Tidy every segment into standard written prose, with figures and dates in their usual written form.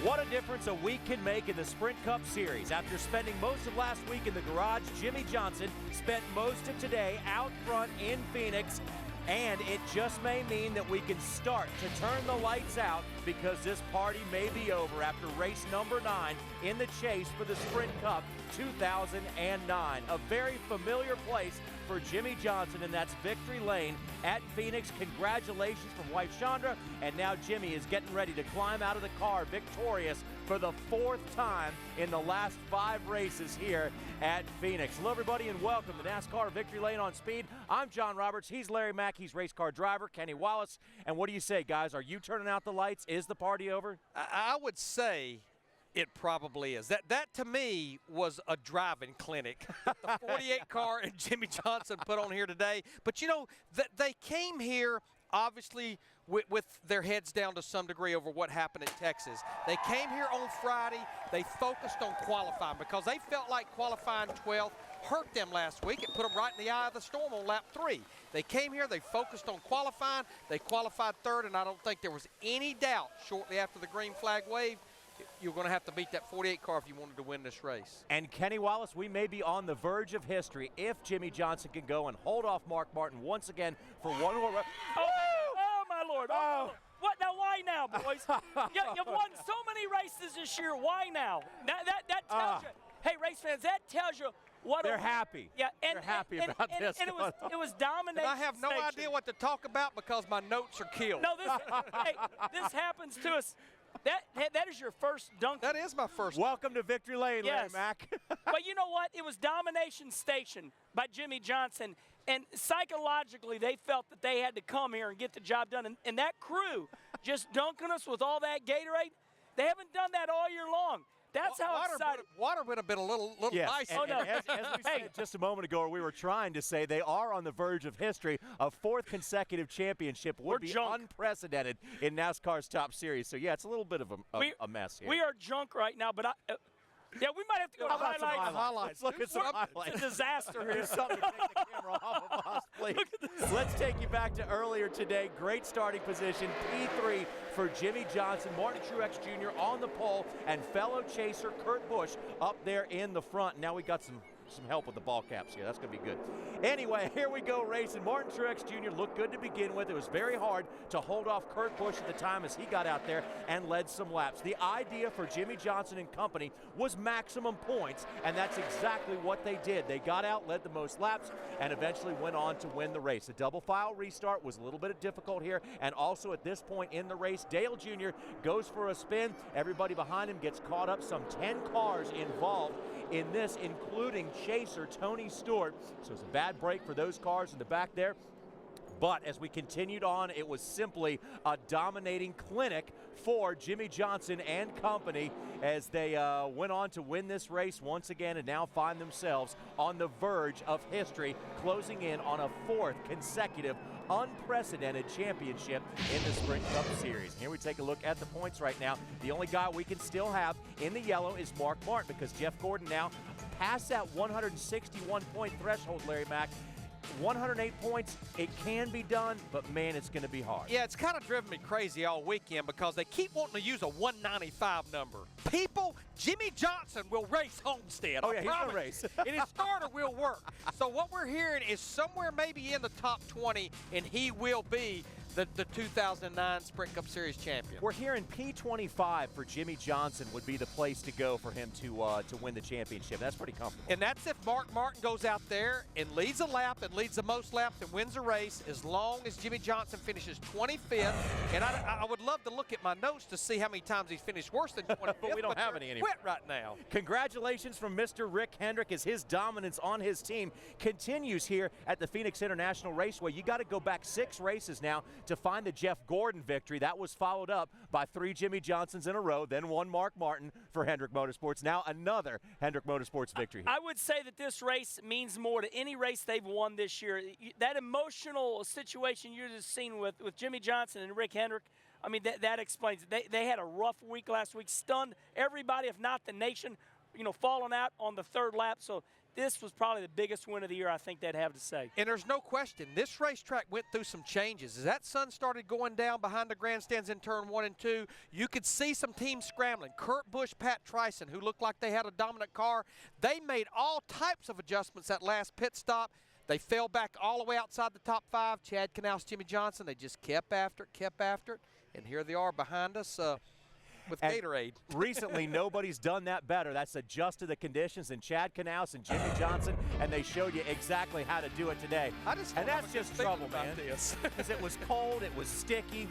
What a difference a week can make in the Sprint Cup Series. After spending most of last week in the garage, Jimmie Johnson spent most of today out front in Phoenix. And it just may mean that we can start to turn the lights out because this party may be over after race number 9 in the chase for the Sprint Cup 2009. A very familiar place for Jimmie Johnson, and that's Victory Lane at Phoenix. Congratulations from wife Chandra, and now Jimmie is getting ready to climb out of the car victorious for the 4th time in the last 5 races here at Phoenix. Hello everybody and welcome to NASCAR Victory Lane on Speed. I'm John Roberts, he's Larry Mack, he's race car driver Kenny Wallace. And what do you say, guys? Are you turning out the lights? Is the party over? I would say it probably is. That to me was a driving clinic. The 48 car and Jimmie Johnson put on here today. But you know, they came here obviously with their heads down to some degree over what happened in Texas. They came here on Friday. They focused on qualifying because they felt like qualifying 12th hurt them last week. It put them right in the eye of the storm on lap 3. They came here, they focused on qualifying. They qualified 3rd, and I don't think there was any doubt shortly after the green flag waved you're going to have to beat that 48 car if you wanted to win this race. And Kenny Wallace, we may be on the verge of history if Jimmie Johnson can go and hold off Mark Martin once again for one more race. Oh, my Lord. Oh. What now? Why now, boys? You've won so many races this year. Why now? That tells you. Hey, race fans, that tells you what they're happy. Yeah, they're happy about this. And it was domination. And I have no idea what to talk about because my notes are killed. No, this happens to us. That is your first dunk. That is my first. Welcome to Victory Lane, yes. Larry Mack. But you know what? It was domination station by Jimmie Johnson. And psychologically, they felt that they had to come here and get the job done. And that crew just dunking us with all that Gatorade, they haven't done that all year long. That's how excited. Water would have been a little yes. icy. And as we said just a moment ago, or we were trying to say, they are on the verge of history. A 4th consecutive championship would be unprecedented in NASCAR's top series. So, yeah, it's a little bit of a mess here. We are junk right now, but yeah, we might have to go to highlights. Look at some highlights. It's a disaster here. There's something to take the camera off of us, please. Look at this. Let's take you back to earlier today. Great starting position, P3 for Jimmie Johnson. Martin Truex Jr. on the pole, and fellow chaser Kurt Busch up there in the front. Now we got some help with the ball caps here. That's going to be good. Anyway, here we go racing. Martin Truex Jr. looked good to begin with. It was very hard to hold off Kurt Busch at the time as he got out there and led some laps. The idea for Jimmie Johnson and company was maximum points, and that's exactly what they did. They got out, led the most laps, and eventually went on to win the race. The double file restart was a little bit difficult here, and also at this point in the race, Dale Jr. goes for a spin. Everybody behind him gets caught up. Some 10 cars involved in this, including chaser Tony Stewart. So it's a bad break for those cars in the back there. But as we continued on, it was simply a dominating clinic for Jimmie Johnson and company as they went on to win this race once again and now find themselves on the verge of history, closing in on a 4th consecutive unprecedented championship in the Sprint Cup Series. Here we take a look at the points right now. The only guy we can still have in the yellow is Mark Martin because Jeff Gordon now past that 161-point threshold, Larry Mack. 108 points, it can be done, but man, it's going to be hard. Yeah, it's kind of driven me crazy all weekend because they keep wanting to use a 195 number. People, Jimmie Johnson will race Homestead. Oh, yeah, he's going to race. And his starter will work. So what we're hearing is somewhere maybe in the top 20, and he will be the 2009 Sprint Cup Series champion. We're hearing P25 for Jimmie Johnson would be the place to go for him to win the championship. That's pretty comfortable. And that's if Mark Martin goes out there and leads a lap and leads the most laps and wins a race, as long as Jimmie Johnson finishes 25th. And I would love to look at my notes to see how many times he's finished worse than 25th. But we don't have any anymore. Quit right now. Congratulations from Mr. Rick Hendrick as his dominance on his team continues here at the Phoenix International Raceway. You got to go back 6 races now to find the Jeff Gordon victory. That was followed up by 3 Jimmie Johnsons in a row, then 1 Mark Martin for Hendrick Motorsports. Now another Hendrick Motorsports victory here. I would say that this race means more to any race they've won this year. That emotional situation you're just seeing with Jimmie Johnson and Rick Hendrick, I mean, that explains it. They had a rough week last week, stunned everybody, if not the nation, falling out on the 3rd lap. So this was probably the biggest win of the year, I think they'd have to say. And there's no question, this racetrack went through some changes. As that sun started going down behind the grandstands in turn 1 and 2, you could see some teams scrambling. Kurt Busch, Pat Tryson, who looked like they had a dominant car, they made all types of adjustments that last pit stop. They fell back all the way outside the top 5. Chad Knaus, Jimmy Johnson, they just kept after it, and here they are behind us with Gatorade. Recently, nobody's done that better. That's adjusted the conditions, and Chad Knaus and Jimmy Johnson, and they showed you exactly how to do it today. And that's just trouble, man. Because it was cold, it was sticky,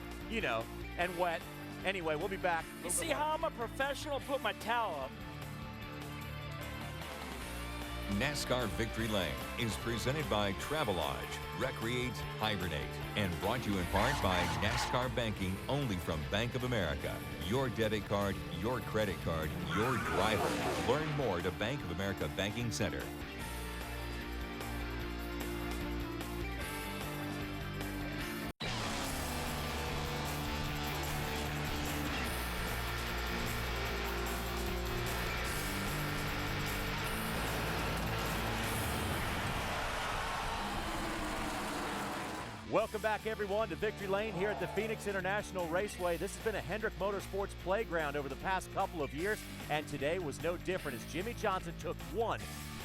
and wet. Anyway, we'll be back. You see how I'm a professional? Put my towel up. NASCAR Victory Lane is presented by Travelodge, Recreate, Hibernate, and brought to you in part by NASCAR Banking, only from Bank of America. Your debit card, your credit card, your driver. Learn more at Bank of America Banking Center. Welcome back, everyone, to Victory Lane here at the Phoenix International Raceway. This has been a Hendrick Motorsports playground over the past couple of years, and today was no different as Jimmy Johnson took one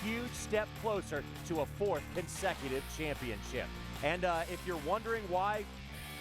huge step closer to a 4th consecutive championship. And if you're wondering why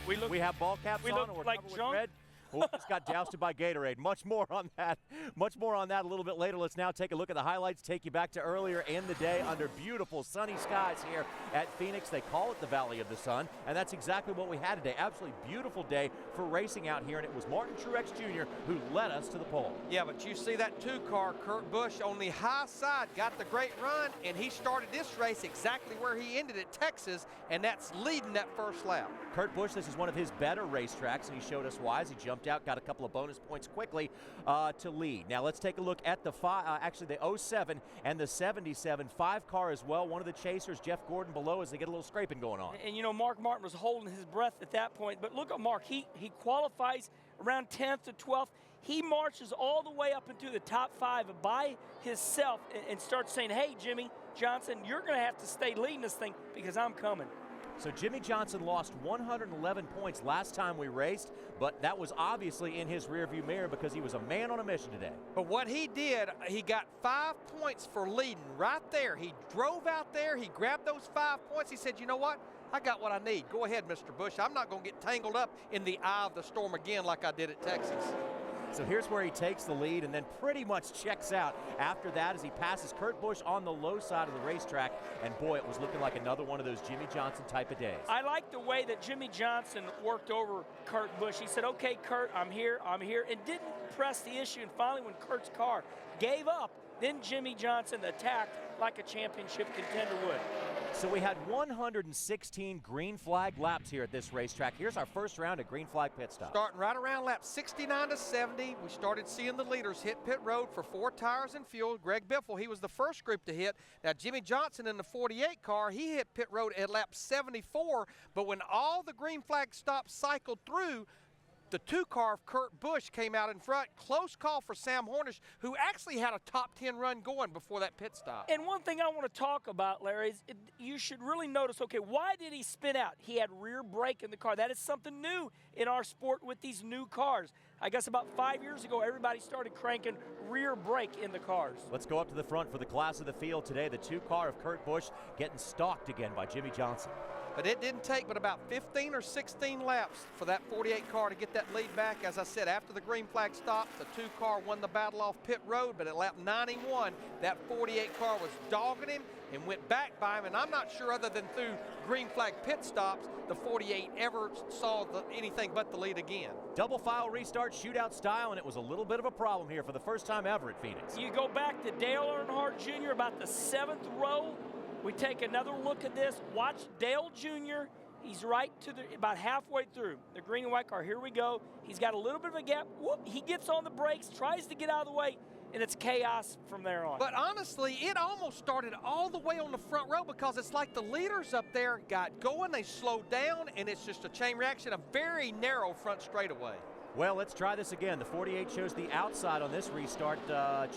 we have ball caps on or like covered with junk. red, well, we just got doused by Gatorade. Much more on that a little bit later. Let's now take a look at the highlights, take you back to earlier in the day under beautiful sunny skies here at Phoenix. They call it the Valley of the Sun, and that's exactly what we had today. Absolutely beautiful day for racing out here, and it was Martin Truex Jr. who led us to the pole. Yeah, but you see that 2-car, Kurt Busch, on the high side, got the great run, and he started this race exactly where he ended at Texas, and that's leading that first lap. Kurt Busch, this is one of his better racetracks, and he showed us why as he jumped out, got a couple of bonus points quickly to lead. Now let's take a look at the the 07 and the 77 5-car as well. One of the chasers, Jeff Gordon, below as they get a little scraping going on. And Mark Martin was holding his breath at that point. But look at Mark. He qualifies around 10th to 12th. He marches all the way up into the top 5 by himself and starts saying, hey, Jimmy Johnson, you're going to have to stay leading this thing because I'm coming. So Jimmy Johnson lost 111 points last time we raced, but that was obviously in his rearview mirror because he was a man on a mission today. But what he did, he got 5 points for leading right there. He drove out there, he grabbed those 5 points. He said, you know what? I got what I need. Go ahead, Mr. Busch. I'm not going to get tangled up in the eye of the storm again like I did at Texas. So here's where he takes the lead and then pretty much checks out after that as he passes Kurt Busch on the low side of the racetrack. And boy, it was looking like another one of those Jimmy Johnson type of days. I like the way that Jimmy Johnson worked over Kurt Busch. He said, okay, Kurt, I'm here, and didn't press the issue. And finally, when Kurt's car gave up, then Jimmy Johnson attacked like a championship contender would. So we had 116 green flag laps here at this racetrack. Here's our first round of green flag pit stop. Starting right around lap 69 to 70, we started seeing the leaders hit pit road for 4 tires and fuel. Greg Biffle, he was the first group to hit. Now, Jimmy Johnson in the 48 car, he hit pit road at lap 74, but when all the green flag stops cycled through, the 2-car of Kurt Busch came out in front. Close call for Sam Hornish, who actually had a top 10 run going before that pit stop. And one thing I want to talk about, Larry, is you should really notice, okay, why did he spin out? He had rear brake in the car. That is something new in our sport with these new cars. I guess about 5 years ago, everybody started cranking rear brake in the cars. Let's go up to the front for the class of the field today. The 2-car of Kurt Busch getting stalked again by Jimmy Johnson. But it didn't take but about 15 or 16 laps for that 48 car to get that lead back. As I said, after the green flag stopped, the 2-car won the battle off pit road, but at lap 91, that 48 car was dogging him and went back by him. And I'm not sure, other than through green flag pit stops, the 48 ever saw anything but the lead again. Double file restart, shootout style, and it was a little bit of a problem here for the first time ever at Phoenix. You go back to Dale Earnhardt Jr. about the 7th row. We take another look at this. Watch Dale Jr. He's right to about halfway through the green and white car. Here we go. He's got a little bit of a gap. Whoop, he gets on the brakes, tries to get out of the way, and it's chaos from there on. But honestly, it almost started all the way on the front row because it's like the leaders up there got going, they slowed down, and it's just a chain reaction, a very narrow front straightaway. Well, let's try this again. The 48 shows the outside on this restart.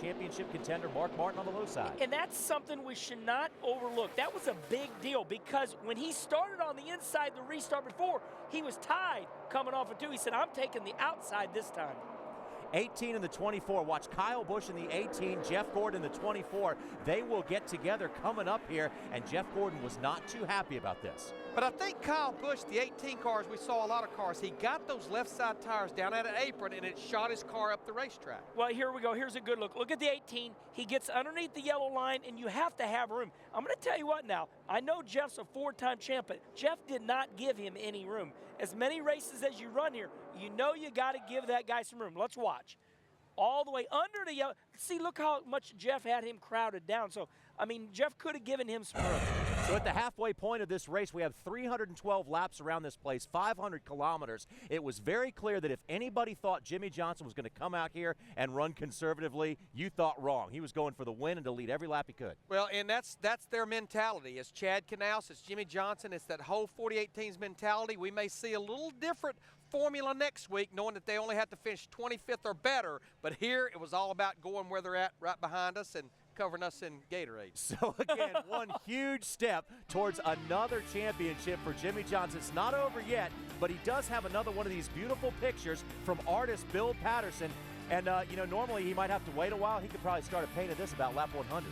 Championship contender Mark Martin on the low side. And that's something we should not overlook. That was a big deal because when he started on the inside the restart before, he was tied coming off of 2. He said, I'm taking the outside this time. 18 in the 24. Watch Kyle Busch in the 18, Jeff Gordon in the 24. They will get together coming up here, and Jeff Gordon was not too happy about this. But I think Kyle Busch, the 18 cars, we saw a lot of cars, he got those left side tires down at an apron and it shot his car up the racetrack. Well, here we go. Here's a good look. Look at the 18. He gets underneath the yellow line, and you have to have room. I'm going to tell you what now. I know Jeff's a 4-time champ, but Jeff did not give him any room. As many races as you run here, you know you got to give that guy some room. Let's watch. All the way under the yellow. See, look how much Jeff had him crowded down. So, I mean, Jeff could have given him some room. So at the halfway point of this race, we have 312 laps around this place, 500 kilometers. It was very clear that if anybody thought Jimmie Johnson was going to come out here and run conservatively, you thought wrong. He was going for the win and to lead every lap he could. Well, and that's their mentality. It's Chad Knaus, it's Jimmie Johnson, it's that whole 48 team's mentality. We may see a little different formula next week, knowing that they only have to finish 25th or better, but here it was all about going where they're at right behind us and covering us in Gatorade. So again, one huge step towards another championship for Jimmie Johnson. It's not over yet, but he does have another one of these beautiful pictures from artist Bill Patterson. And, you know, normally he might have to wait a while. He could probably start a painting this about lap 100.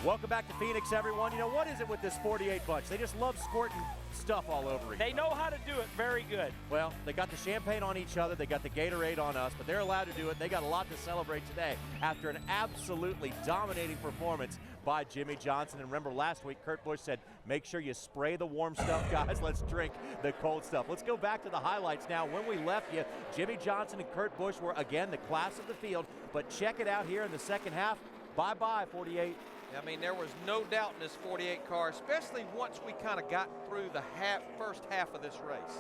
Welcome back to Phoenix, everyone. You know, what is it with this 48 bunch? They just love squirting stuff all over each other. They know how to do it very good. Well, they got the champagne on each other. They got the Gatorade on us, but they're allowed to do it. They got a lot to celebrate today after an absolutely dominating performance by Jimmie Johnson. And remember last week, Kurt Busch said, make sure you spray the warm stuff, guys. Let's drink the cold stuff. Let's go back to the highlights now. When we left you, Jimmie Johnson and Kurt Busch were, again, the class of the field. But check it out here in the second half. Bye-bye, 48. I mean, there was no doubt in this 48 car, especially once we kind of got through the first half of this race.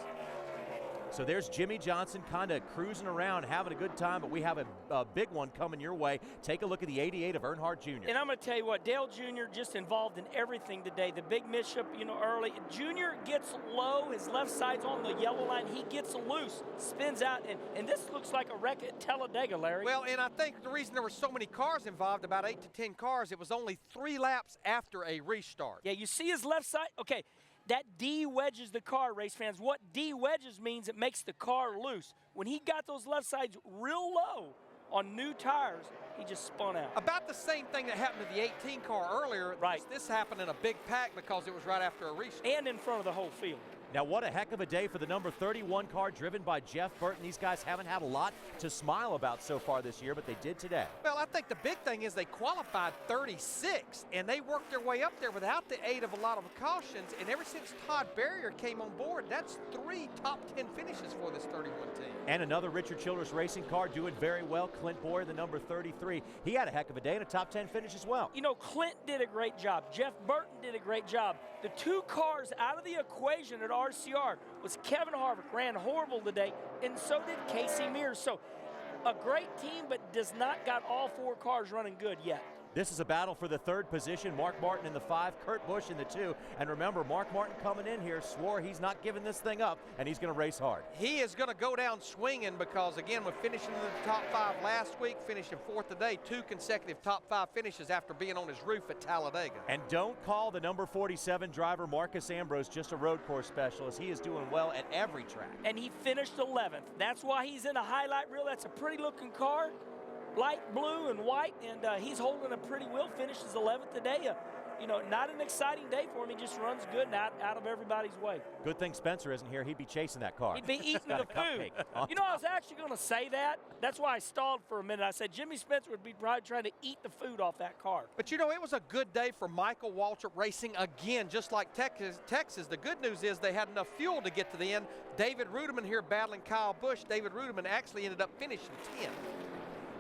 So there's Jimmie Johnson kind of cruising around, having a good time, but we have a big one coming your way. Take a look at the 88 of Earnhardt Jr. And I'm going to tell you what, Dale Jr. just involved in everything today. The big misship, you know, early. Jr. gets low, his left side's on the yellow line. He gets loose, spins out, and this looks like a wreck at Talladega, Larry. Well, and I think the reason there were so many cars involved, about 8 to 10 cars, it was only 3 laps after a restart. Yeah, you see his left side? Okay. That de-wedges the car, race fans. What de-wedges means, it makes the car loose. When he got those left sides real low on new tires, he just spun out. About the same thing that happened to the 18 car earlier. Right. This happened in a big pack because it was right after a restart. And in front of the whole field. Now, what a heck of a day for the number 31 car driven by Jeff Burton. These guys haven't had a lot to smile about so far this year, but they did today. Well, I think the big thing is they qualified 36, and they worked their way up there without the aid of a lot of cautions. And ever since Todd Berrier came on board, that's 3 top 10 finishes for this 31 team. And another Richard Childress racing car doing very well. Clint Boyer, the number 33. He had a heck of a day and a top 10 finish as well. You know, Clint did a great job. Jeff Burton did a great job. The 2 cars out of the equation at RCR was Kevin Harvick, ran horrible today, and so did Casey Mears. So a great team, but does not got all 4 cars running good yet. This is a battle for the 3rd position. Mark Martin in the 5, Kurt Busch in the 2. And remember, Mark Martin coming in here swore he's not giving this thing up, and he's going to race hard. He is going to go down swinging because, again, we're finishing in the top 5 last week, finishing 4th today, 2 consecutive top 5 finishes after being on his roof at Talladega. And don't call the number 47 driver, Marcus Ambrose, just a road course specialist. He is doing well at every track. And he finished 11th. That's why he's in a highlight reel. That's a pretty looking car. Light blue and white, and he's holding a pretty well. Finishes 11th today. You know, not an exciting day for him. He just runs good and out of everybody's way. Good thing Spencer isn't here. He'd be chasing that car. He'd be eating the food. You know, I was actually going to say that. That's why I stalled for a minute. I said Jimmy Spencer would be probably trying to eat the food off that car. But, you know, it was a good day for Michael Waltrip racing again, just like Texas. The good news is they had enough fuel to get to the end. David Ruderman here battling Kyle Busch. David Ruderman actually ended up finishing 10th.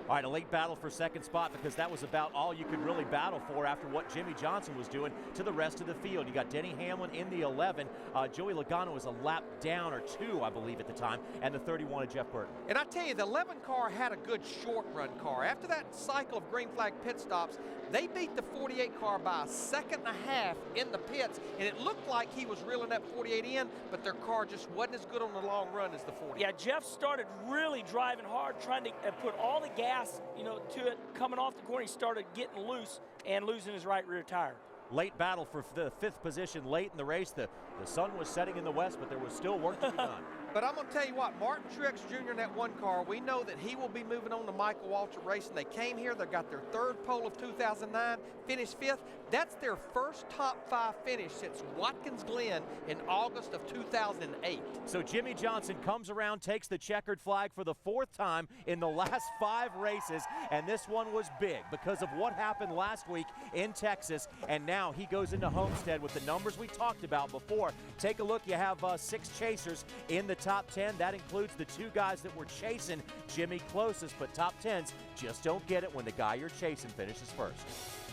All right, a late battle for second spot because that was about all you could really battle for after what Jimmy Johnson was doing to the rest of the field. You got Denny Hamlin in the 11. Joey Logano was a lap down or 2, I believe, at the time, and the 31 of Jeff Burton. And I tell you, the 11 car had a good short run car. After that cycle of green flag pit stops, they beat the 48 car by a second and a half in the pits, and it looked like he was reeling that 48 in, but their car just wasn't as good on the long run as the 40. Yeah, Jeff started really driving hard, trying to put all the gas, to it. Coming off the corner, he started getting loose and losing his right rear tire. Late battle for the 5th position late in the race. The sun was setting in the west, but there was still work to be done. But I'm going to tell you what, Martin Truex Jr. in that one car, we know that he will be moving on to Michael Waltrip Racing. They came here, they got their 3rd pole of 2009, finished 5th. That's their first top 5 finish since Watkins Glen in August of 2008. So Jimmy Johnson comes around, takes the checkered flag for the 4th time in the last 5 races, and this one was big because of what happened last week in Texas, and now he goes into Homestead with the numbers we talked about before. Take a look, you have 6 chasers in the top 10. That includes the 2 guys that were chasing Jimmy closest, but top 10s just don't get it when the guy you're chasing finishes first.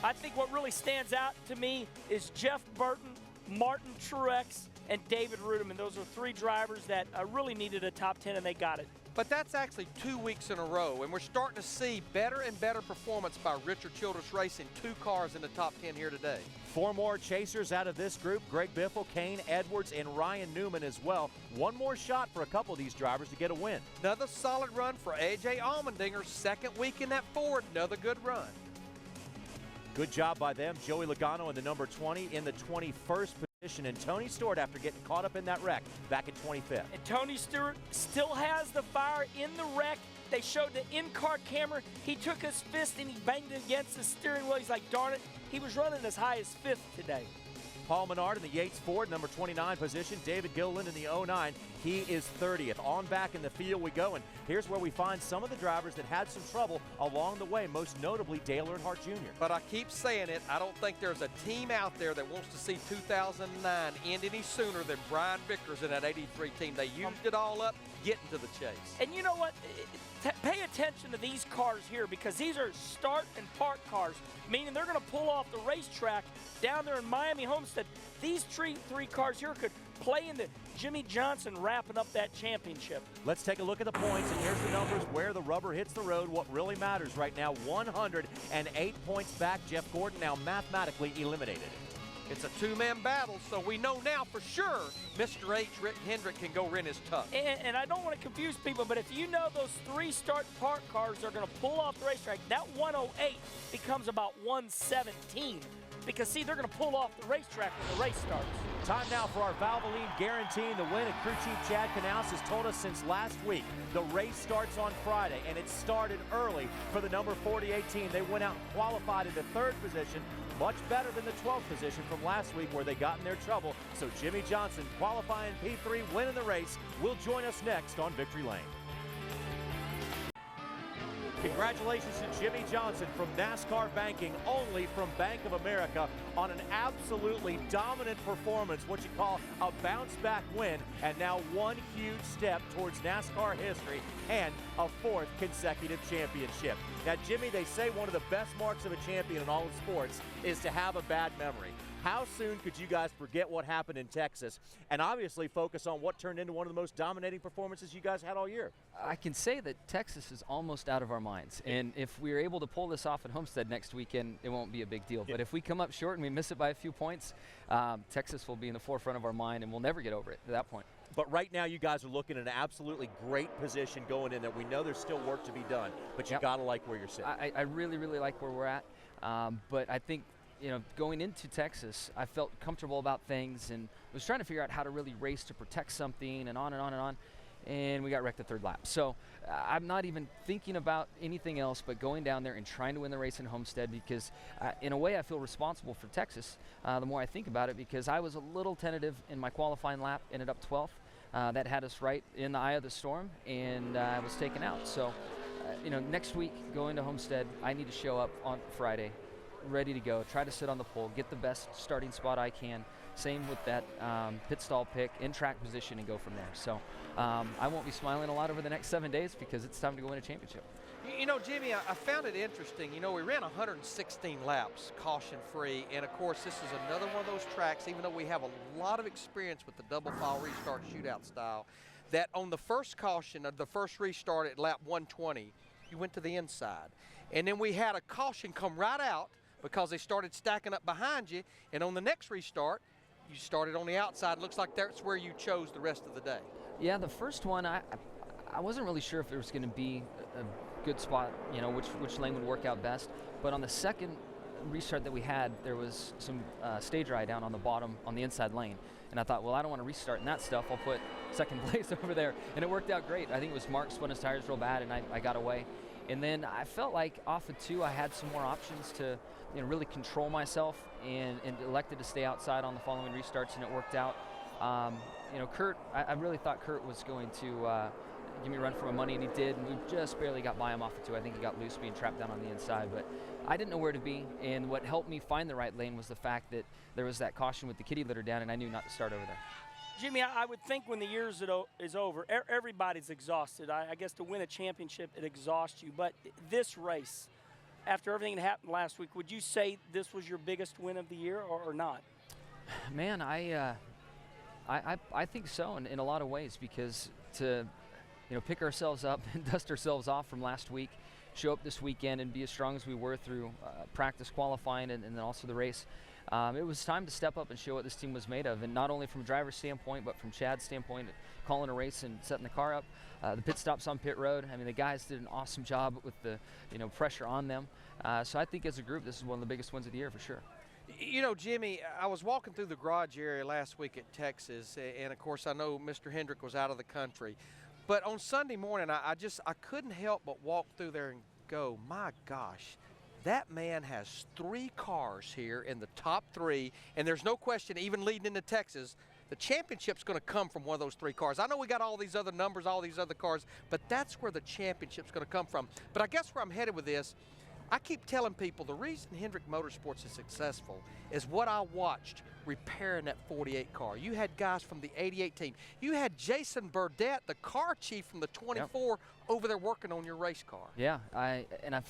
I think what really stands out to me is Jeff Burton, Martin Truex, and David Rudiman. Those are 3 drivers that really needed a top 10, and they got it. But that's actually 2 weeks in a row, and we're starting to see better and better performance by Richard Childress Racing. 2 cars in the top 10 here today. 4 more chasers out of this group: Greg Biffle, Kane Edwards, and Ryan Newman as well. One more shot for a couple of these drivers to get a win. Another solid run for A.J. Allmendinger. 2nd week in that Ford, another good run. Good job by them. Joey Logano in the number 20 in the 21st position, and Tony Stewart after getting caught up in that wreck back in 25th. And Tony Stewart still has the fire in the wreck. They showed the in-car camera. He took his fist and he banged it against the steering wheel. He's like, darn it. He was running as high as 5th today. Paul Menard in the Yates Ford, number 29 position. David Gilliland in the 09. He is 30th. On back in the field we go, and here's where we find some of the drivers that had some trouble along the way, most notably Dale Earnhardt Jr. But I keep saying it, I don't think there's a team out there that wants to see 2009 end any sooner than Brian Vickers in that 83 team. They used it all up, getting to the chase. And you know what? Pay attention to these cars here, because these are start and park cars, meaning they're going to pull off the racetrack down there in Miami Homestead. These 3 cars here could play into Jimmy Johnson wrapping up that championship. Let's take a look at the points, and here's the numbers where the rubber hits the road. What really matters right now: 108 points back. Jeff Gordon now mathematically eliminated. It's a 2-man battle, so we know now for sure Mr. H. Rick Hendrick can go rent his tuck. And I don't want to confuse people, but if you know those 3 start and park cars are going to pull off the racetrack, that 108 becomes about 117. Because, see, they're going to pull off the racetrack when the race starts. Time now for our Valvoline guaranteeing the win. And crew chief Chad Knaus has told us since last week the race starts on Friday, and it started early for the number 48 team. They went out and qualified into 3rd position, much better than the 12th position from last week where they got in their trouble. So Jimmy Johnson qualifying P3, winning the race, will join us next on Victory Lane. Congratulations to Jimmy Johnson from NASCAR Banking, only from Bank of America, on an absolutely dominant performance, what you call a bounce-back win, and now one huge step towards NASCAR history and a 4th consecutive championship. Now, Jimmy, they say one of the best marks of a champion in all of sports is to have a bad memory. How soon could you guys forget what happened in Texas and obviously focus on what turned into one of the most dominating performances you guys had all year? I can say that Texas is almost out of our minds. And if we're able to pull this off at Homestead next weekend, it won't be a big deal. Yeah. But if we come up short and we miss it by a few points, Texas will be in the forefront of our mind, and we'll never get over it at that point. But right now you guys are looking at an absolutely great position going in there. We know there's still work to be done, but you got to like where you're sitting. I really, really like where we're at. But I think, going into Texas, I felt comfortable about things and was trying to figure out how to really race to protect something and on and on and on. And we got wrecked the 3rd lap. So I'm not even thinking about anything else but going down there and trying to win the race in Homestead, because in a way I feel responsible for Texas the more I think about it, because I was a little tentative in my qualifying lap, ended up 12th. That had us right in the eye of the storm, and I was taken out. So, next week going to Homestead, I need to show up on Friday ready to go, try to sit on the pole, get the best starting spot I can, same with that pit stall pick, in track position, and go from there. So I won't be smiling a lot over the next 7 days because it's time to go win a championship. You know, Jimmy, I found it interesting. You know, we ran 116 laps caution-free, and of course, this is another one of those tracks, even though we have a lot of experience with the double file restart shootout style, that on the first caution of the first restart at lap 120, you went to the inside. And then we had a caution come right out because they started stacking up behind you, and on the next restart, you started on the outside. Looks like that's where you chose the rest of the day. Yeah, the first one, I wasn't really sure if there was going to be a good spot, you know, which lane would work out best. But on the second restart that we had, there was some stage ride down on the bottom on the inside lane. And I thought, well, I don't want to restart in that stuff. I'll put second place over there. And it worked out great. I think it was Mark spun his tires real bad, and I got away. And then I felt like off of 2, I had some more options to, you know, really control myself, and elected to stay outside on the following restarts, and it worked out. You know, Kurt, I really thought Kurt was going to give me a run for my money, and he did, and we just barely got by him off of 2. I think he got loose being trapped down on the inside, but I didn't know where to be, and what helped me find the right lane was the fact that there was that caution with the kitty litter down, and I knew not to start over there. Jimmy, I would think when the year is over, everybody's exhausted. I guess to win a championship, it exhausts you. But this race, after everything that happened last week, would you say this was your biggest win of the year or not? Man, I think so in a lot of ways, because to, you know, pick ourselves up and dust ourselves off from last week, show up this weekend and be as strong as we were through practice, qualifying, and then also the race. It was time to step up and show what this team was made of, and not only from a driver's standpoint, but from Chad's standpoint, calling a race and setting the car up. The pit stops on pit road. I mean, the guys did an awesome job with the, you know, pressure on them. So I think as a group, this is one of the biggest wins of the year for sure. You know, Jimmy, I was walking through the garage area last week at Texas, and of course I know Mr. Hendrick was out of the country. But on Sunday morning, I couldn't help but walk through there and go, my gosh, that man has 3 cars here in the top 3, and there's no question, even leading into Texas, the championship's going to come from one of those 3 cars. I know we got all these other numbers, all these other cars, but that's where the championship's going to come from. But I guess where I'm headed with this, I keep telling people the reason Hendrick Motorsports is successful is what I watched repairing that 48 car. You had guys from the 88 team. You had Jason Burdett, the car chief from the 24, yep, over there working on your race car. Yeah,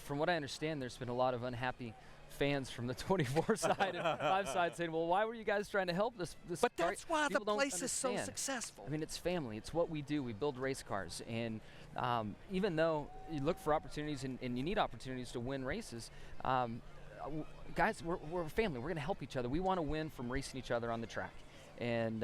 from what I understand, there's been a lot of unhappy fans from the 24 side and 5 side saying, well, why were you guys trying to help this But car? that's why People the place is so successful. I mean, it's family. It's what we do. We build race cars. And even though you look for opportunities and you need opportunities to win races, guys, we're a family. We're going to help each other. We want to win from racing each other on the track. And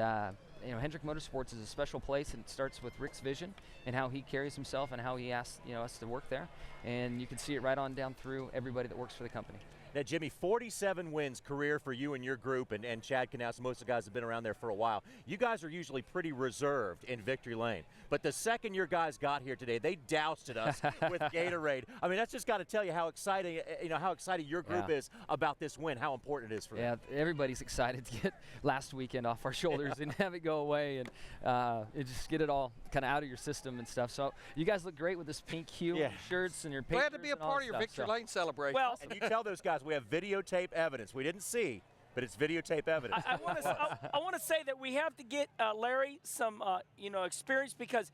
you know, Hendrick Motorsports is a special place, and it starts with Rick's vision and how he carries himself and how he asks, you know, us to work there. And you can see it right on down through everybody that works for the company. Now, Jimmy, 47 wins career for you and your group, and Chad Knaus, most of the guys have been around there for a while. You guys are usually pretty reserved in victory lane. But the second your guys got here today, they doused at us with Gatorade. I mean, that's just got to tell you how exciting, how excited your group is about this win, how important it is for them. Yeah, everybody's excited to get last weekend off our shoulders and have it go away and just get it all kind of out of your system and stuff. So you guys look great with this pink hue shirts and your papers. Glad to be a part of your victory lane celebration. Well, and you tell those guys we have videotape evidence. We didn't see, but it's videotape evidence. I want to say that we have to get Larry some experience, because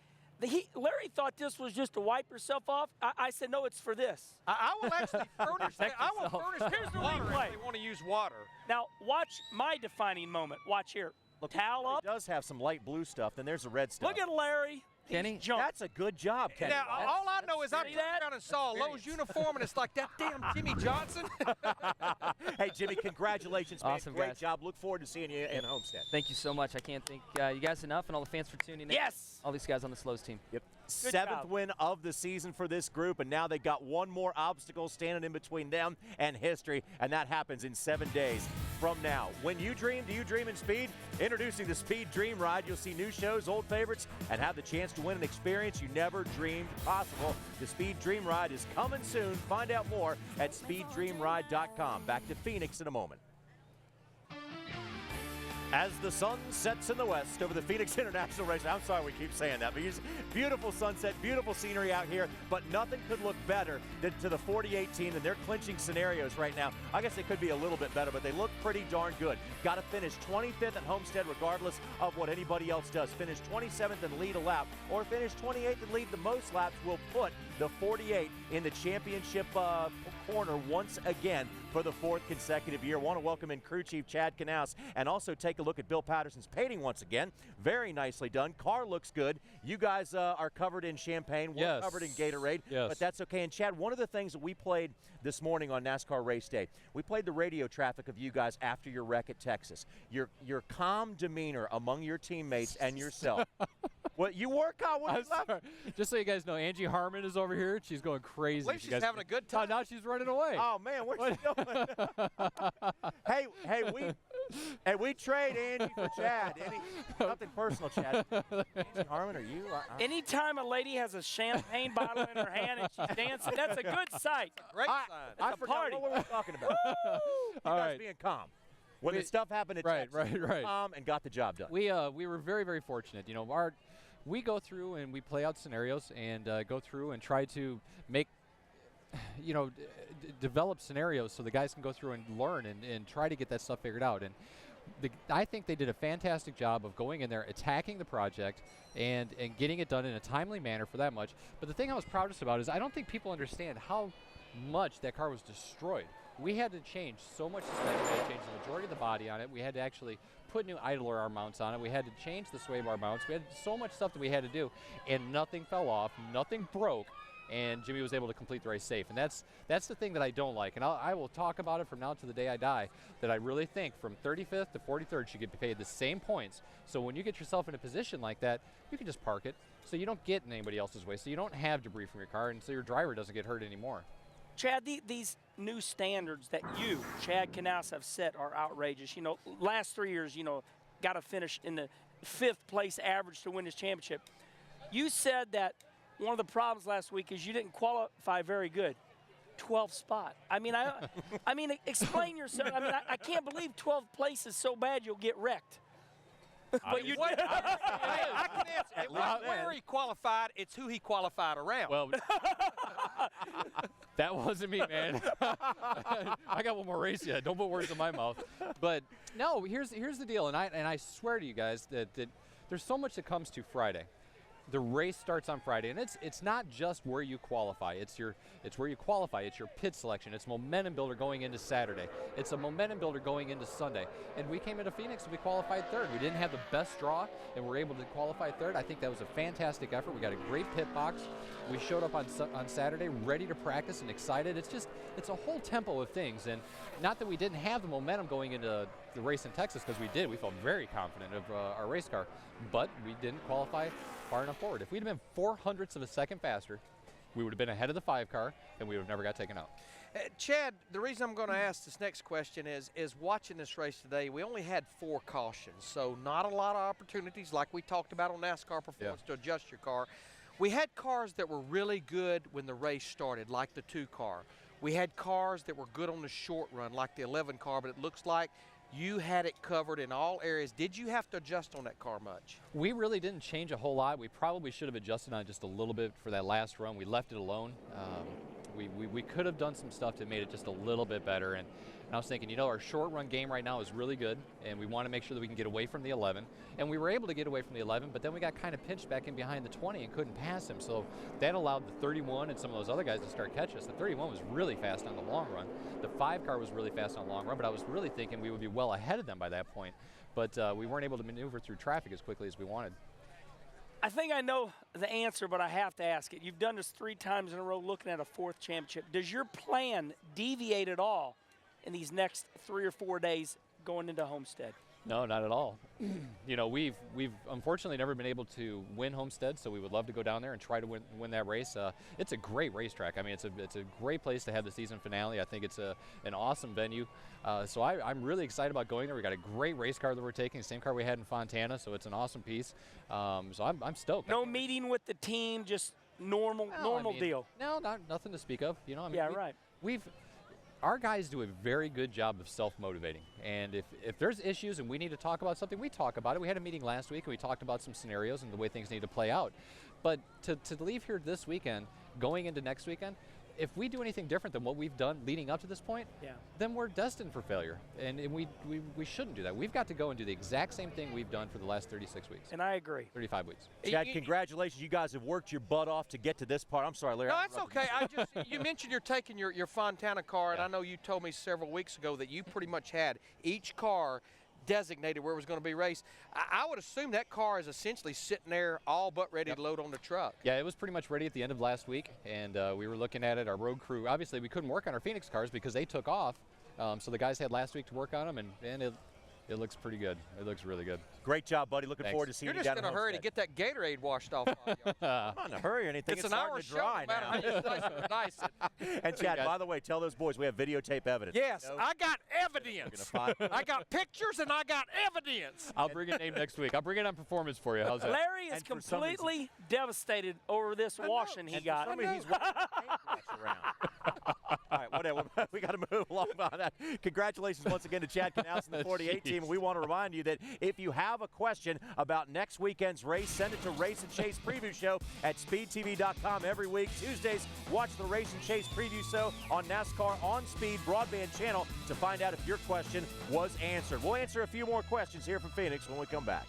Larry thought this was just to wipe yourself off. I said, no, it's for this. I will actually furnish that. I will furnish Here's the water replay. if they want to use water. Now, watch my defining moment. Watch here. Look, towel up. It does have some light blue stuff, then there's the red stuff. Look at Larry. Kenny, that's a good job, Kenny. Now, all I know is I turned around and saw a Lowe's uniform, and it's like that damn Jimmy Johnson. Hey, Jimmy, congratulations, man. Awesome, Great guys. job. Look forward to seeing you in Homestead. Thank you so much. I can't thank you guys enough, and all the fans for tuning in. Yes. All these guys on the Slows team. Yep. Good 7th job. win of the season for this group, and now they got one more obstacle standing in between them and history, and that happens in 7 days from now. When you dream, do you dream in speed? Introducing the Speed Dream Ride. You'll see new shows, old favorites, and have the chance to win an experience you never dreamed possible. The Speed Dream Ride is coming soon. Find out more at speeddreamride.com. Back to Phoenix in a moment. As the sun sets in the west over the Phoenix International Race, I'm sorry we keep saying that, but it's beautiful sunset, beautiful scenery out here, but nothing could look better than to the 48 team, and they're clinching scenarios right now. I guess they could be a little bit better, but they look pretty darn good. Got to finish 25th at Homestead regardless of what anybody else does. Finish 27th and lead a lap, or finish 28th and lead the most laps will put the 48 in the championship corner once again for the 4th consecutive year. Want to welcome in crew chief Chad Knaus and also take a look at Bill Patterson's painting once again. Very nicely done. Car looks good. You guys are covered in champagne. We're covered in Gatorade, but that's okay. And Chad, one of the things that we played this morning on NASCAR Race Day, we played the radio traffic of you guys after your wreck at Texas. Your calm demeanor among your teammates and yourself. What you work on when you left? Just so you guys know, Angie Harmon is over here. She's going crazy. She's having a good time. Oh, now she's running away. Oh man, what's she doing? hey, we trade Angie for Chad. Nothing personal, Chad. Angie Harmon, are you? Anytime a lady has a champagne bottle in her hand and she's dancing, that's a good sight. Great sign. I forgot party. what we were talking about. You guys being calm. When the stuff happened at Texas, calm and got the job done. We were very, very fortunate. You know, we go through and we play out scenarios and go through and try to make, you know, develop scenarios so the guys can go through and learn and try to get that stuff figured out. And I think they did a fantastic job of going in there, attacking the project, and getting it done in a timely manner for that much. But the thing I was proudest about is I don't think people understand how much that car was destroyed. We had to change so much suspension. We had to change the majority of the body on it. We had to actually put new idler arm mounts on it. We had to change the sway bar mounts. We had so much stuff that we had to do, and nothing fell off, nothing broke, and Jimmy was able to complete the race safe. And that's the thing that I don't like. And I will talk about it from now to the day I die, that I really think from 35th to 43rd should get paid the same points. So when you get yourself in a position like that, you can just park it so you don't get in anybody else's way, so you don't have debris from your car, and so your driver doesn't get hurt anymore. Chad, these new standards that you, Chad Knaus, have set are outrageous. You know, last 3 years, you know, got to finish in the 5th place average to win this championship. You said that one of the problems last week is you didn't qualify very good. 12th spot. I mean, I mean, explain yourself. I mean, I can't believe 12th place is so bad you'll get wrecked. But you did. I can answer. It wasn't where he qualified, it's who he qualified around. Well, that wasn't me, man. I got one more race yet. Don't put words in my mouth. But no, here's the deal, and I swear to you guys that there's so much that comes to Friday. The race starts on Friday, and it's not just where you qualify. It's where you qualify. It's your pit selection. It's momentum builder going into Saturday. It's a momentum builder going into Sunday. And we came into Phoenix and we qualified 3rd. We didn't have the best draw, and we're able to qualify 3rd. I think that was a fantastic effort. We got a great pit box. We showed up on Saturday ready to practice and excited. It's a whole tempo of things, and not that we didn't have the momentum going into the race in Texas, because we did. We felt very confident of our race car, but we didn't qualify far enough forward. If we'd have been 0.04 of a second faster, we would have been ahead of the 5 car, and we would have never got taken out. Chad, the reason I'm going to ask this next question is watching this race today, we only had 4 cautions, so not a lot of opportunities like we talked about on NASCAR Performance to adjust your car. We had cars that were really good when the race started, like the 2 car. We had cars that were good on the short run, like the 11 car, but it looks like you had it covered in all areas. Did you have to adjust on that car much? We really didn't change a whole lot. We probably should have adjusted on it just a little bit for that last run. We left it alone. We could have done some stuff to made it just a little bit better. And I was thinking, you know, our short run game right now is really good, and we want to make sure that we can get away from the 11. And we were able to get away from the 11, but then we got kind of pinched back in behind the 20 and couldn't pass him. So that allowed the 31 and some of those other guys to start catching us. The 31 was really fast on the long run. The 5 car was really fast on the long run, but I was really thinking we would be well ahead of them by that point. But we weren't able to maneuver through traffic as quickly as we wanted. I think I know the answer, but I have to ask it. You've done this 3 times in a row looking at a 4th championship. Does your plan deviate at all in these next 3 or 4 days going into Homestead? No, not at all. You know, we've unfortunately never been able to win Homestead, so we would love to go down there and try to win that race. It's a great racetrack. I mean, it's a great place to have the season finale. I think it's an awesome venue. So I'm really excited about going there. We got a great race car that we're taking, the same car we had in Fontana, so it's an awesome piece. So I'm stoked. No meeting with the team, just normal deal. No, nothing to speak of. You know, I mean, yeah, right. our guys do a very good job of self-motivating. And if there's issues and we need to talk about something, we talk about it. We had a meeting last week and we talked about some scenarios and the way things need to play out. But to leave here this weekend, going into next weekend, if we do anything different than what we've done leading up to this point, then we're destined for failure. And we shouldn't do that. We've got to go and do the exact same thing we've done for the last 36 weeks. And I agree. 35 weeks. Chad, congratulations. You guys have worked your butt off to get to this part. I'm sorry, Larry. No, that's okay. You mentioned you're taking your Fontana car, and I know you told me several weeks ago that you pretty much had each car designated where it was going to be raced. I would assume that car is essentially sitting there all but ready to load on the truck. Yeah, it was pretty much ready at the end of last week, and we were looking at it. Our road crew, obviously we couldn't work on our Phoenix cars because they took off, so the guys had last week to work on them, and it looks pretty good. It looks really good. Great job, buddy. Looking forward to seeing you down You're just in a hurry to get that Gatorade washed off. I'm not in a hurry or anything. It's an hour to dry show, no matter how you slice it. And Chad, by the way, tell those boys we have videotape evidence. Yes, I got evidence. I got pictures and I got evidence. I'll bring a name next week. I'll bring it on performance for you. How's that? Larry is completely devastated over this washing he got. For some reason, he's wearing a paintbrush around. All right, whatever. We got to move along on that. Congratulations once again to Chad Knaus and the 48 team. We want to remind you that if you have a question about next weekend's race, send it to Race and Chase Preview Show at speedtv.com every week. Tuesdays, watch the Race and Chase Preview Show on NASCAR On Speed broadband channel to find out if your question was answered. We'll answer a few more questions here from Phoenix when we come back.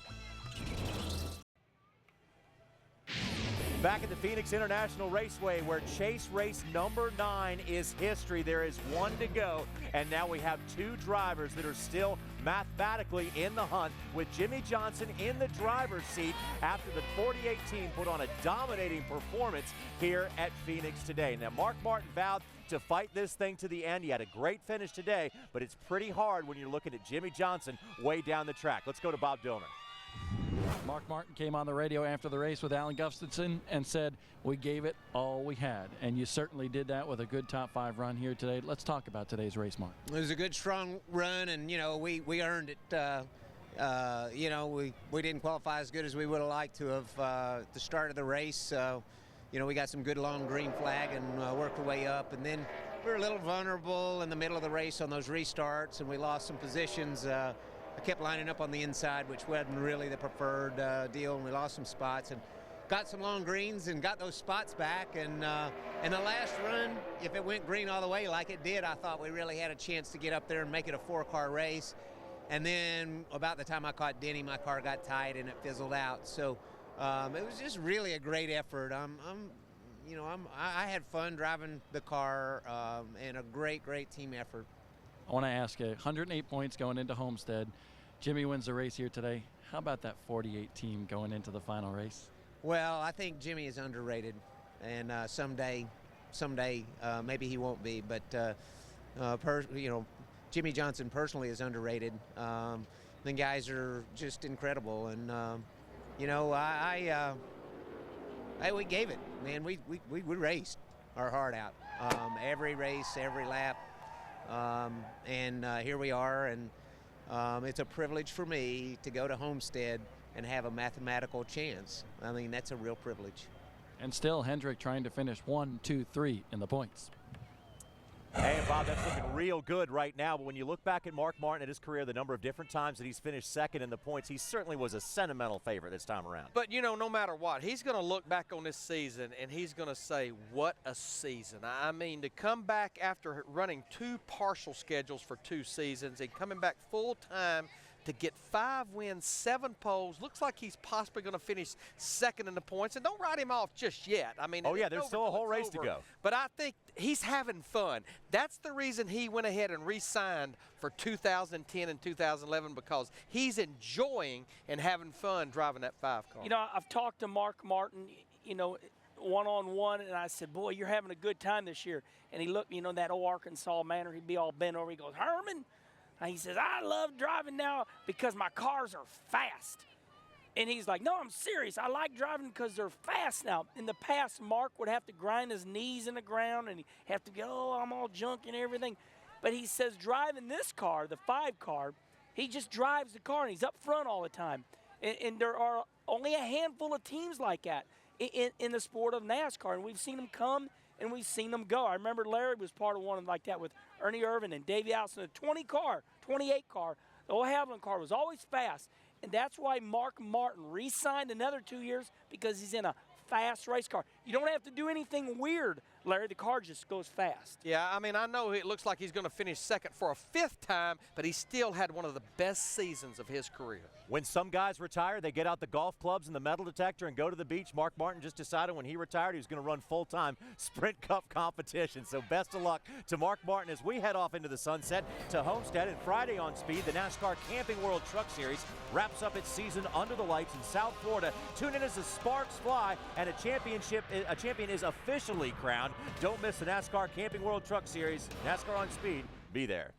Back at the Phoenix International Raceway, where chase race number 9 is history. There is one to go, and now we have 2 drivers that are still mathematically in the hunt, with Jimmy Johnson in the driver's seat after the 48 team put on a dominating performance here at Phoenix today. Now, Mark Martin vowed to fight this thing to the end. He had a great finish today, but it's pretty hard when you're looking at Jimmy Johnson way down the track. Let's go to Bob Dillner. Mark Martin came on the radio after the race with Alan Gustafson and said, we gave it all we had. And you certainly did that with a good top 5 run here today. Let's talk about today's race, Mark. It was a good, strong run, and, you know, we earned it. You know, we didn't qualify as good as we would have liked to have at the start of the race. So, you know, we got some good long green flag and worked our way up. And then we were a little vulnerable in the middle of the race on those restarts, and we lost some positions. I kept lining up on the inside, which wasn't really the preferred deal, and we lost some spots and got some long greens and got those spots back. And the last run, if it went green all the way like it did, I thought we really had a chance to get up there and make it a 4-car race. And then about the time I caught Denny, my car got tight and it fizzled out. So it was just really a great effort. I had fun driving the car, and a great team effort. I want to ask you, 108 points going into Homestead. Jimmy wins the race here today. How about that 48 team going into the final race? Well, I think Jimmy is underrated, and someday maybe he won't be. But Jimmy Johnson personally is underrated. The guys are just incredible, and we gave it, man. We raced our heart out, every race, every lap. And here we are, and it's a privilege for me to go to Homestead and have a mathematical chance. I mean, that's a real privilege. And still, Hendrick trying to finish 1, 2, 3 in the points. Hey, Bob, that's looking real good right now. But when you look back at Mark Martin at his career, the number of different times that he's finished second in the points, he certainly was a sentimental favorite this time around. But, you know, no matter what, he's going to look back on this season and he's going to say, what a season. I mean, to come back after running 2 partial schedules for 2 seasons and coming back full time to get 5 wins, 7 poles. Looks like he's possibly going to finish second in the points. And don't write him off just yet. I mean, there's still a whole race to go. But I think he's having fun. That's the reason he went ahead and re-signed for 2010 and 2011, because he's enjoying and having fun driving that 5 car. You know, I've talked to Mark Martin, you know, one-on-one, and I said, boy, you're having a good time this year. And he looked, you know, that old Arkansas manner, he'd be all bent over. He goes, Herman? And he says, I love driving now because my cars are fast. And he's like, no, I'm serious. I like driving because they're fast now. In the past, Mark would have to grind his knees in the ground and he'd have to go, I'm all junk and everything. But he says driving this car, the 5 car, he just drives the car and he's up front all the time. And there are only a handful of teams like that in the sport of NASCAR. And we've seen them come and we've seen them go. I remember Larry was part of one like that with Ernie Irvin and Davey Allison. The 28 car, the O'Haviland car was always fast. And that's why Mark Martin re-signed another 2 years, because he's in a fast race car. You don't have to do anything weird, Larry. The car just goes fast. Yeah, I mean, I know it looks like he's going to finish second for a 5th time, but he still had one of the best seasons of his career. When some guys retire, they get out the golf clubs and the metal detector and go to the beach. Mark Martin just decided when he retired he was going to run full-time Sprint Cup competition. So best of luck to Mark Martin as we head off into the sunset to Homestead. And Friday on Speed, the NASCAR Camping World Truck Series wraps up its season under the lights in South Florida. Tune in as the sparks fly and a champion is officially crowned. Don't miss the NASCAR Camping World Truck Series. NASCAR on Speed. Be there.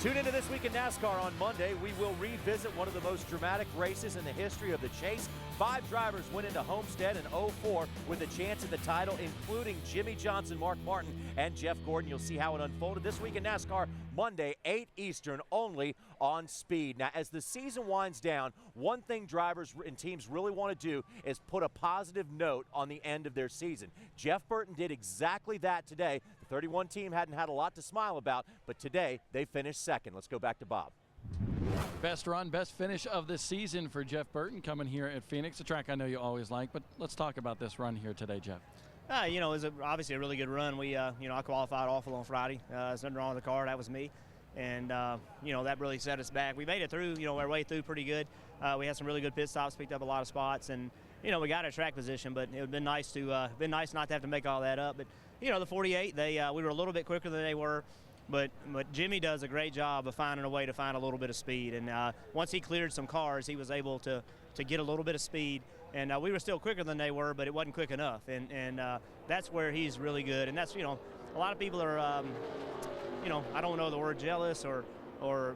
Tune into This Week in NASCAR on Monday. We will revisit one of the most dramatic races in the history of the chase. 5 drivers went into Homestead in 04 with a chance at the title, including Jimmy Johnson, Mark Martin, and Jeff Gordon. You'll see how it unfolded This Week in NASCAR, Monday, 8 Eastern, only on Speed. Now, as the season winds down, one thing drivers and teams really want to do is put a positive note on the end of their season. Jeff Burton did exactly that today. The 31 team hadn't had a lot to smile about, but today they finished second. Let's go back to Bob. Best run, best finish of the season for Jeff Burton coming here at Phoenix, a track I know you always like, but let's talk about this run here today, Jeff. You know, it was obviously a really good run. We, you know, I qualified awful on Friday. There's nothing wrong with the car. That was me. And, you know, that really set us back. We made it through, you know, our way through pretty good. We had some really good pit stops, picked up a lot of spots, and, you know, we got our track position, but it would have been nice not to have to make all that up. But, you know, the 48, we were a little bit quicker than they were. But Jimmy does a great job of finding a way to find a little bit of speed. And once he cleared some cars, he was able to get a little bit of speed. And we were still quicker than they were, but it wasn't quick enough. And that's where he's really good. And that's, you know, a lot of people are, you know, I don't know the word jealous or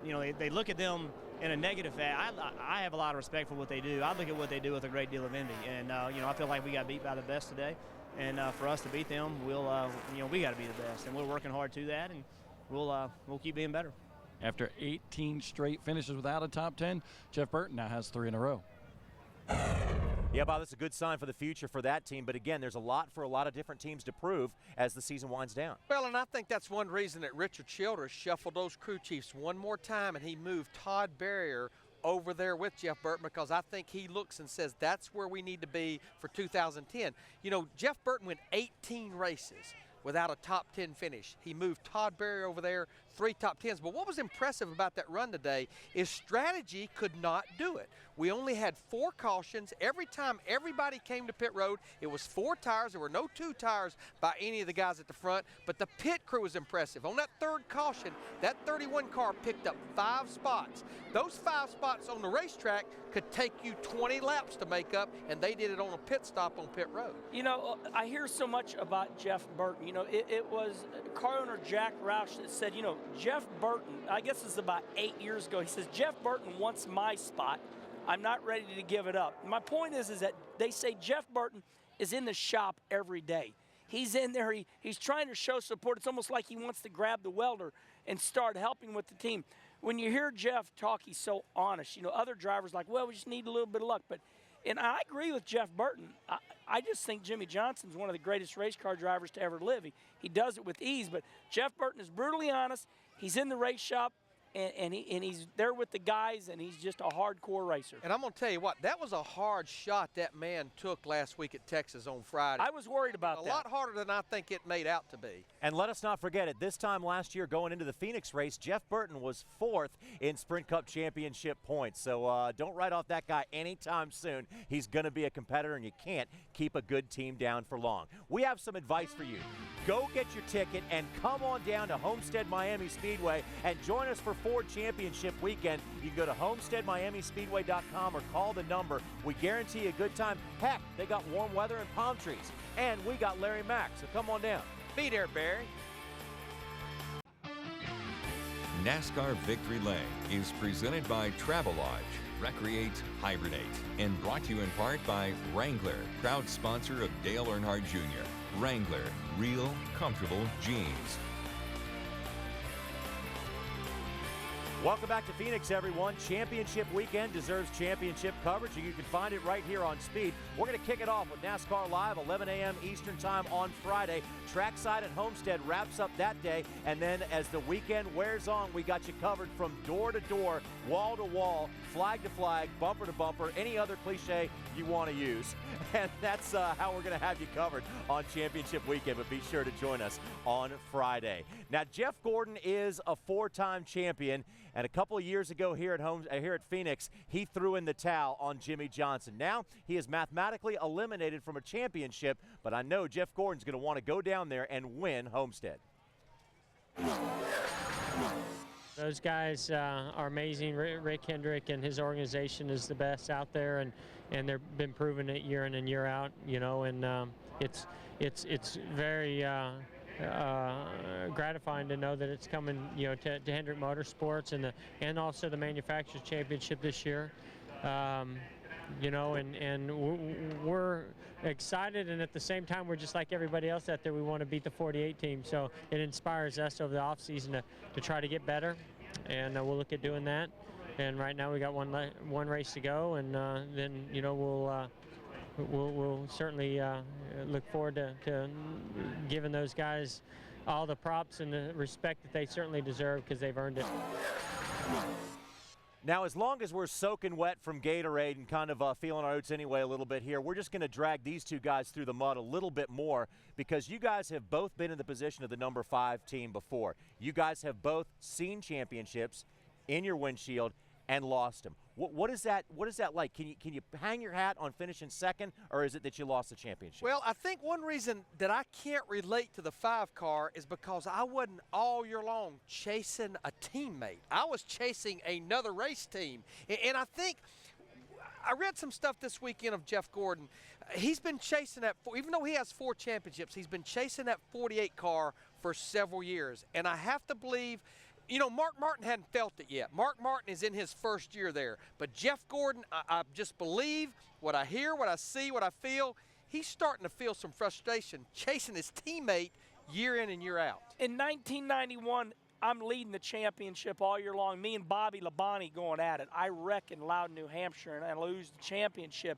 you know, they look at them in a negative way. I have a lot of respect for what they do. I look at what they do with a great deal of envy. And, you know, I feel like we got beat by the best today. And for us to beat them, you know, we got to be the best. And we're working hard to that. And we'll keep being better. After 18 straight finishes without a top 10, Jeff Burton now has 3 in a row. Yeah, Bob, that's a good sign for the future for that team. But again, there's a lot for a lot of different teams to prove as the season winds down. Well, and I think that's one reason that Richard Childress shuffled those crew chiefs one more time, and he moved Todd Barrier over there with Jeff Burton, because I think he looks and says that's where we need to be for 2010. You know, Jeff Burton went 18 races without a top 10 finish. He moved Todd Barrier over there, 3 top 10s. But what was impressive about that run today is strategy could not do it. We only had 4 cautions. Every time everybody came to pit road, it was 4 tires. There were no 2 tires by any of the guys at the front, but the pit crew was impressive. On that 3rd caution, that 31 car picked up 5 spots. Those 5 spots on the racetrack could take you 20 laps to make up, and they did it on a pit stop on pit road. You know, I hear so much about Jeff Burton. You know, it was car owner Jack Roush that said, you know, Jeff Burton, I guess this is about 8 years ago, he says, Jeff Burton wants my spot. I'm not ready to give it up. My point is that they say Jeff Burton is in the shop every day. He's in there, he's trying to show support. It's almost like he wants to grab the welder and start helping with the team. When you hear Jeff talk, he's so honest. You know, other drivers like, well, we just need a little bit of luck. And I agree with Jeff Burton. I just think Jimmy Johnson's one of the greatest race car drivers to ever live. He does it with ease, but Jeff Burton is brutally honest. He's in the race shop, and he's there with the guys, and he's just a hardcore racer. And I'm going to tell you what, that was a hard shot that man took last week at Texas on Friday. I was worried about that. A lot harder than I think it made out to be. And let us not forget it, this time last year going into the Phoenix race, Jeff Burton was 4th in Sprint Cup championship points. So don't write off that guy anytime soon. He's going to be a competitor, and you can't keep a good team down for long. We have some advice for you. Go get your ticket and come on down to Homestead Miami Speedway and join us for Ford Championship Weekend. You can go to homesteadmiamispeedway.com or call the number. We guarantee a good time. Heck, they got warm weather and palm trees. And we got Larry Mack, so come on down. Be there, Barry. NASCAR Victory Lane is presented by Travelodge, Recreate, Hibernate, and brought to you in part by Wrangler, proud sponsor of Dale Earnhardt Jr. Wrangler, real, comfortable jeans. Welcome back to Phoenix, everyone. Championship weekend deserves championship coverage, and you can find it right here on Speed. We're going to kick it off with NASCAR Live, 11 a.m. Eastern Time on Friday. Trackside at Homestead wraps up that day, and then as the weekend wears on, we got you covered from door to door, wall to wall, flag to flag, bumper to bumper, any other cliche you want to use. And that's how we're going to have you covered on championship weekend, but be sure to join us on Friday. Now, Jeff Gordon is a four-time champion, and a couple of years ago here at Phoenix, he threw in the towel on Jimmy Johnson. Now he is mathematically eliminated from a championship, but I know Jeff Gordon's going to want to go down there and win Homestead. Those guys are amazing. Rick Hendrick and his organization is the best out there, and they've been proving it year in and year out. You know, and it's very gratifying to know that it's coming, you know, to Hendrick Motorsports and also the Manufacturers Championship this year. You know, and we're excited, and at the same time, we're just like everybody else out there. We want to beat the 48 team, so it inspires us over the offseason to try to get better, and we'll look at doing that. And right now, we got one race to go, and then, you know, we'll certainly look forward to giving those guys all the props and the respect that they certainly deserve, because they've earned it. Now, as long as we're soaking wet from Gatorade and kind of feeling our oats anyway a little bit here, we're just going to drag these two guys through the mud a little bit more, because you guys have both been in the position of the number 5 team before. You guys have both seen championships in your windshield and lost them. What is that like? Can you hang your hat on finishing second, or is it that you lost the championship? Well, I think one reason that I can't relate to the 5 car is because I wasn't all year long chasing a teammate. I was chasing another race team. And I think I read some stuff this weekend of Jeff Gordon. He's been chasing that, even though he has 4 championships, he's been chasing that 48 car for several years. And I have to believe, you know, Mark Martin hadn't felt it yet. Mark Martin is in his first year there. But Jeff Gordon, I just believe what I hear, what I see, what I feel. He's starting to feel some frustration chasing his teammate year in and year out. In 1991, I'm leading the championship all year long. Me and Bobby Labonte going at it. I wreck in Loudon, New Hampshire, and I lose the championship.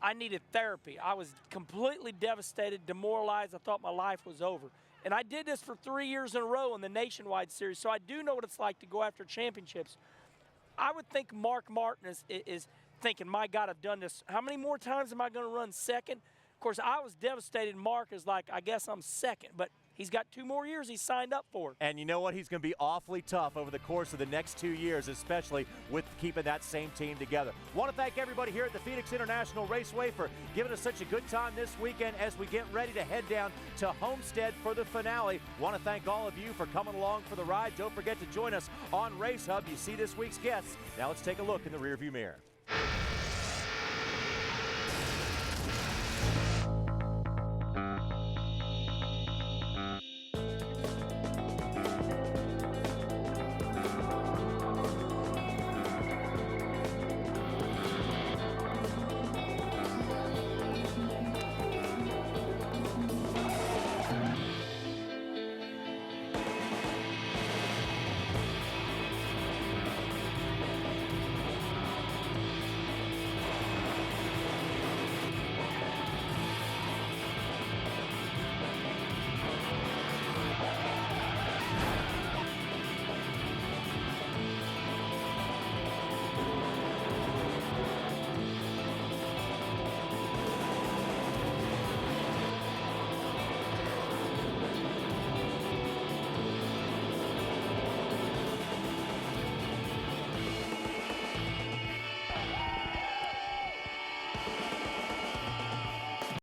I needed therapy. I was completely devastated, demoralized. I thought my life was over. And I did this for 3 years in a row in the Nationwide Series, so I do know what it's like to go after championships. I would think Mark Martin is thinking, my God, I've done this. How many more times am I going to run second? Of course, I was devastated. Mark is like, I guess I'm second, but he's got 2 more years he's signed up for. And you know what? He's going to be awfully tough over the course of the next 2 years, especially with keeping that same team together. Want to thank everybody here at the Phoenix International Raceway for giving us such a good time this weekend as we get ready to head down to Homestead for the finale. Want to thank all of you for coming along for the ride. Don't forget to join us on Race Hub. You see this week's guests. Now let's take a look in the rearview mirror.